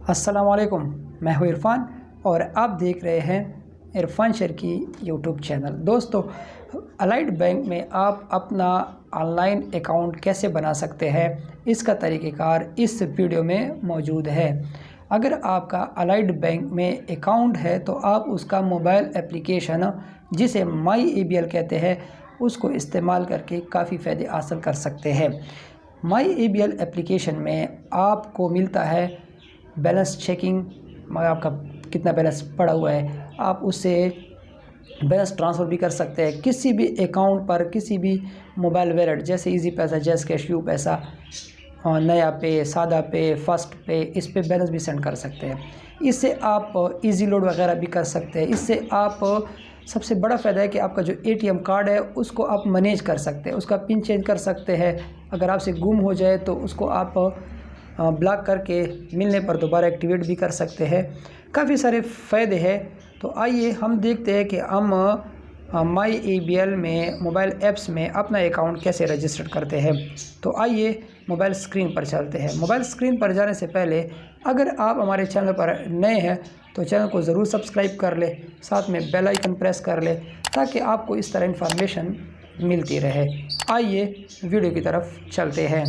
अस्सलाम वालेकुम, मैं हूँ इरफ़ान और आप देख रहे हैं इरफ़ान शेर की यूट्यूब चैनल। दोस्तों, अलाइड बैंक में आप अपना ऑनलाइन अकाउंट कैसे बना सकते हैं, इसका तरीक़ेकार इस वीडियो में मौजूद है। अगर आपका अलाइड बैंक में अकाउंट है तो आप उसका मोबाइल एप्लीकेशन जिसे माई ABL कहते हैं उसको इस्तेमाल करके काफ़ी फ़ायदे हासिल कर सकते हैं। माई ABL एप्लीकेशन में आपको मिलता है बैलेंस चेकिंग, मगर आपका कितना बैलेंस पड़ा हुआ है, आप उससे बैलेंस ट्रांसफ़र भी कर सकते हैं किसी भी अकाउंट पर, किसी भी मोबाइल वॉलेट जैसे इजी पैसा, जैस कैश, यू पैसा, नया पे, सादा पे, फर्स्ट पे, इस पे बैलेंस भी सेंड कर सकते हैं। इससे आप इजी लोड वगैरह भी कर सकते हैं। इससे आप सबसे बड़ा फ़ायदा है कि आपका जो ATM कार्ड है उसको आप मैनेज कर सकते हैं, उसका पिन चेंज कर सकते हैं। अगर आपसे गुम हो जाए तो उसको आप ब्लॉक करके मिलने पर दोबारा एक्टिवेट भी कर सकते हैं। काफ़ी सारे फ़ायदे हैं। तो आइए हम देखते हैं कि हम माई ABL में मोबाइल ऐप्स में अपना अकाउंट कैसे रजिस्टर करते हैं। तो आइए मोबाइल स्क्रीन पर चलते हैं। मोबाइल स्क्रीन पर जाने से पहले अगर आप हमारे चैनल पर नए हैं तो चैनल को ज़रूर सब्सक्राइब कर लें, साथ में बेल आइकन प्रेस कर लें ताकि आपको इस तरह इन्फॉर्मेशन मिलती रहे। आइए वीडियो की तरफ चलते हैं।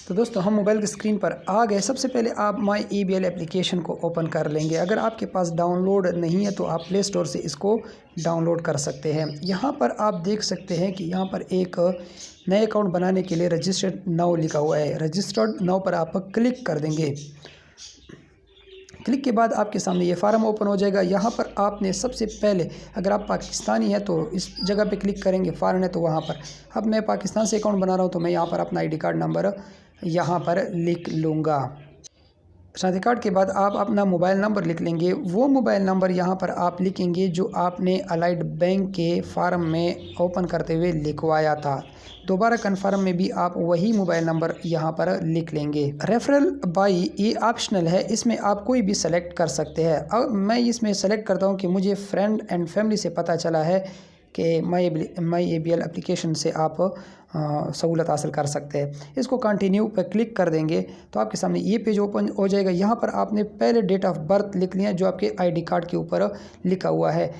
तो दोस्तों, हम मोबाइल की स्क्रीन पर आ गए। सबसे पहले आप माई ABL एप्लीकेशन को ओपन कर लेंगे। अगर आपके पास डाउनलोड नहीं है तो आप प्ले स्टोर से इसको डाउनलोड कर सकते हैं। यहाँ पर आप देख सकते हैं कि यहाँ पर एक नए अकाउंट बनाने के लिए रजिस्टर्ड नाउ लिखा हुआ है। रजिस्टर्ड नाउ पर आप क्लिक कर देंगे। क्लिक के बाद आपके सामने ये फार्म ओपन हो जाएगा। यहाँ पर आपने सबसे पहले, अगर आप पाकिस्तानी है तो इस जगह पे क्लिक करेंगे, फॉरेन है तो वहाँ पर। अब मैं पाकिस्तान से अकाउंट बना रहा हूँ तो मैं यहाँ पर अपना ID कार्ड नंबर यहाँ पर लिख लूँगा। ID कार्ड के बाद आप अपना मोबाइल नंबर लिख लेंगे। वो मोबाइल नंबर यहाँ पर आप लिखेंगे जो आपने अलाइड बैंक के फार्म में ओपन करते हुए लिखवाया था। दोबारा कन्फर्म में भी आप वही मोबाइल नंबर यहाँ पर लिख लेंगे। रेफरल बाई ये ऑप्शनल है, इसमें आप कोई भी सेलेक्ट कर सकते हैं। अब मैं इसमें सेलेक्ट करता हूँ कि मुझे फ्रेंड एंड फैमिली से पता चला है कि माई ABL एप्लीकेशन से आप सहूलत हासिल कर सकते हैं। इसको कंटिन्यू पर क्लिक कर देंगे तो आपके सामने ये पेज ओपन हो जाएगा। यहाँ पर आपने पहले डेट ऑफ बर्थ लिख लिया जो आपके ID कार्ड के ऊपर लिखा हुआ है।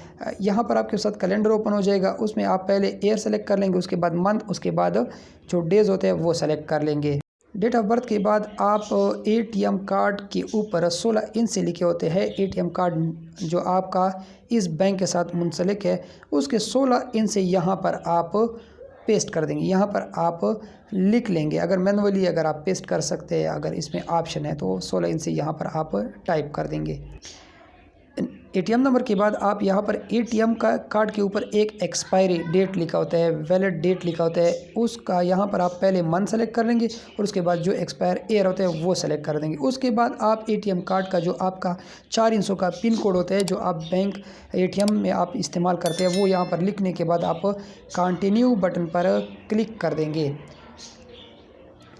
यहाँ पर आपके साथ कैलेंडर ओपन हो जाएगा, उसमें आप पहले ईयर सेलेक्ट कर लेंगे, उसके बाद मंथ, उसके बाद जो डेज़ होते हैं वो सेलेक्ट कर लेंगे। डेट ऑफ बर्थ के बाद आप ATM कार्ड के ऊपर 16 इंच से लिखे होते हैं ATM कार्ड जो आपका इस बैंक के साथ मुंसलिक है, उसके 16 इंच से यहाँ पर आप पेस्ट कर देंगे। यहाँ पर आप लिख लेंगे। अगर मैनुअली अगर आप पेस्ट कर सकते हैं, अगर इसमें ऑप्शन है तो 16 इंच से यहाँ पर आप टाइप कर देंगे। ATM नंबर के बाद आप यहाँ पर ATM का कार्ड के ऊपर एक एक्सपायरी डेट लिखा होता है, वैलिड डेट लिखा होता है, उसका यहाँ पर आप पहले मंथ सेलेक्ट कर लेंगे और उसके बाद जो एक्सपायर ईयर होता है वो सेलेक्ट कर देंगे। उसके बाद आप ATM कार्ड का जो आपका 4 अंकों का पिन कोड होता है जो आप बैंक ATM में आप इस्तेमाल करते हैं वो यहाँ पर लिखने के बाद आप कंटिन्यू बटन पर क्लिक कर देंगे।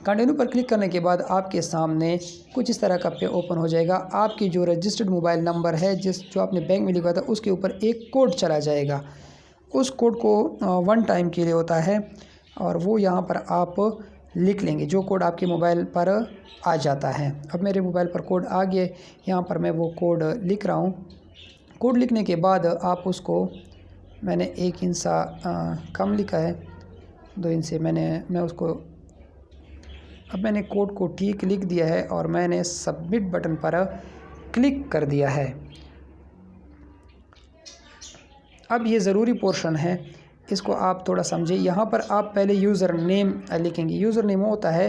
कंटिन्यू पर क्लिक करने के बाद आपके सामने कुछ इस तरह का पे ओपन हो जाएगा। आपकी जो रजिस्टर्ड मोबाइल नंबर है जो आपने बैंक में लिखा था उसके ऊपर एक कोड चला जाएगा। उस कोड को 1 टाइम के लिए होता है और वो यहाँ पर आप लिख लेंगे जो कोड आपके मोबाइल पर आ जाता है। अब मेरे मोबाइल पर कोड आ गया, यहाँ पर मैं वो कोड लिख रहा हूँ। कोड लिखने के बाद आप उसको, मैंने 1 इंच कम लिखा है, 2 इंच से मैं उसको, अब मैंने कोड को ठीक लिख दिया है और मैंने सबमिट बटन पर क्लिक कर दिया है। अब ये ज़रूरी पोर्शन है, इसको आप थोड़ा समझिए। यहाँ पर आप पहले यूज़र नेम लिखेंगे। यूज़र नेम होता है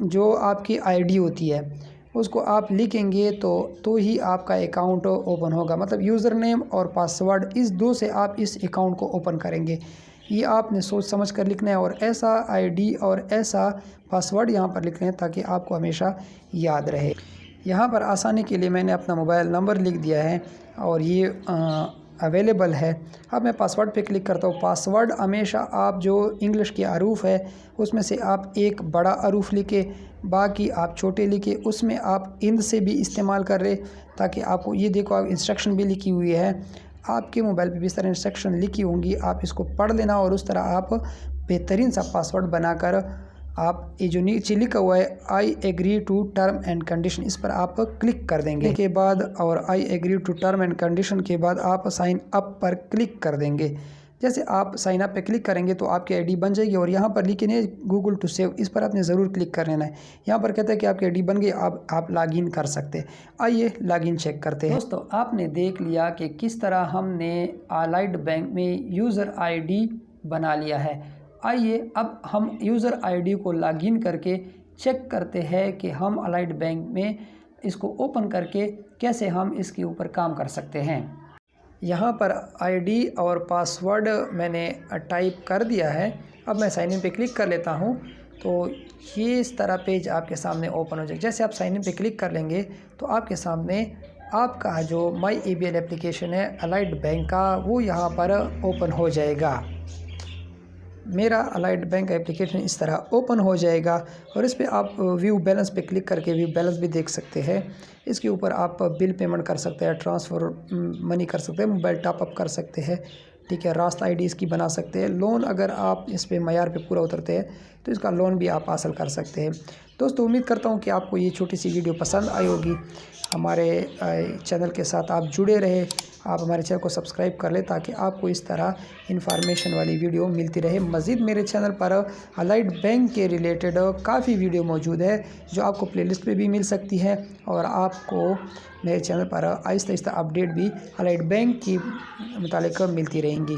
जो आपकी ID होती है, उसको आप लिखेंगे तो ही आपका अकाउंट ओपन होगा। मतलब यूज़र नेम और पासवर्ड, इस दो से आप इस अकाउंट को ओपन करेंगे। ये आपने सोच समझ कर लिखना है और ऐसा ID और ऐसा पासवर्ड यहाँ पर लिखना है ताकि आपको हमेशा याद रहे। यहाँ पर आसानी के लिए मैंने अपना मोबाइल नंबर लिख दिया है और ये अवेलेबल है। अब मैं पासवर्ड पे क्लिक करता हूँ। पासवर्ड हमेशा आप जो इंग्लिश के हरूफ है उसमें से आप एक बड़ा हरूफ लिखे, बाकी आप छोटे लिखे। उसमें आप इंद से भी इस्तेमाल कर रहे ताकि आपको ये देखो, आप इंस्ट्रक्शन भी लिखी हुई है, आपके मोबाइल पे भी इस तरह इंस्ट्रक्शन लिखी होंगी, आप इसको पढ़ लेना और उस तरह आप बेहतरीन सा पासवर्ड बनाकर आप ये जो नीचे लिखा हुआ है I agree to term and condition, इस पर आप क्लिक कर देंगे के बाद, और I agree to term and condition के बाद आप साइन अप पर क्लिक कर देंगे। जैसे आप साइन अप पे क्लिक करेंगे तो आपकी आईडी बन जाएगी और यहाँ पर लिखे नहीं गूगल टू सेव, इस पर आपने ज़रूर क्लिक कर लेना है। यहाँ पर कहता है कि आपकी आईडी बन गई, आप लॉगिन कर सकते हैं। आइए लॉगिन चेक करते हैं। दोस्तों, आपने देख लिया कि किस तरह हमने अलाइड बैंक में यूज़र आईडी बना लिया है। आइए अब हम यूज़र आईडी को लॉगिन करके चेक करते हैं कि हम अलाइड बैंक में इसको ओपन करके कैसे हम इसके ऊपर काम कर सकते हैं। यहाँ पर आईडी और पासवर्ड मैंने टाइप कर दिया है। अब मैं साइन इन पे क्लिक कर लेता हूँ तो ये इस तरह पेज आपके सामने ओपन हो जाएगा। जैसे आप साइन इन पे क्लिक कर लेंगे तो आपके सामने आपका जो माई ABL एप्लीकेशन है अलाइड बैंक का, वो यहाँ पर ओपन हो जाएगा। मेरा अलाइड बैंक एप्लीकेशन इस तरह ओपन हो जाएगा और इस पे आप व्यू बैलेंस पे क्लिक करके व्यू बैलेंस भी देख सकते हैं। इसके ऊपर आप बिल पेमेंट कर सकते हैं, ट्रांसफ़र मनी कर सकते हैं, मोबाइल टॉपअप कर सकते हैं, ठीक है। रास्ता आईडी इसकी बना सकते हैं। लोन अगर आप इस पे मयार पे पूरा उतरते हैं तो इसका लोन भी आप हासिल कर सकते हैं। दोस्तों, उम्मीद करता हूँ कि आपको ये छोटी सी वीडियो पसंद आई होगी। हमारे चैनल के साथ आप जुड़े रहे, आप हमारे चैनल को सब्सक्राइब कर लें ताकि आपको इस तरह इन्फॉर्मेशन वाली वीडियो मिलती रहे। मज़ीद मेरे चैनल पर अलाइड बैंक के रिलेटेड काफ़ी वीडियो मौजूद है जो आपको प्लेलिस्ट पे भी मिल सकती है और आपको मेरे चैनल पर आहिस्ता आहिस्ता अपडेट भी अलाइड बैंक की मुतालिक मिलती रहेंगी।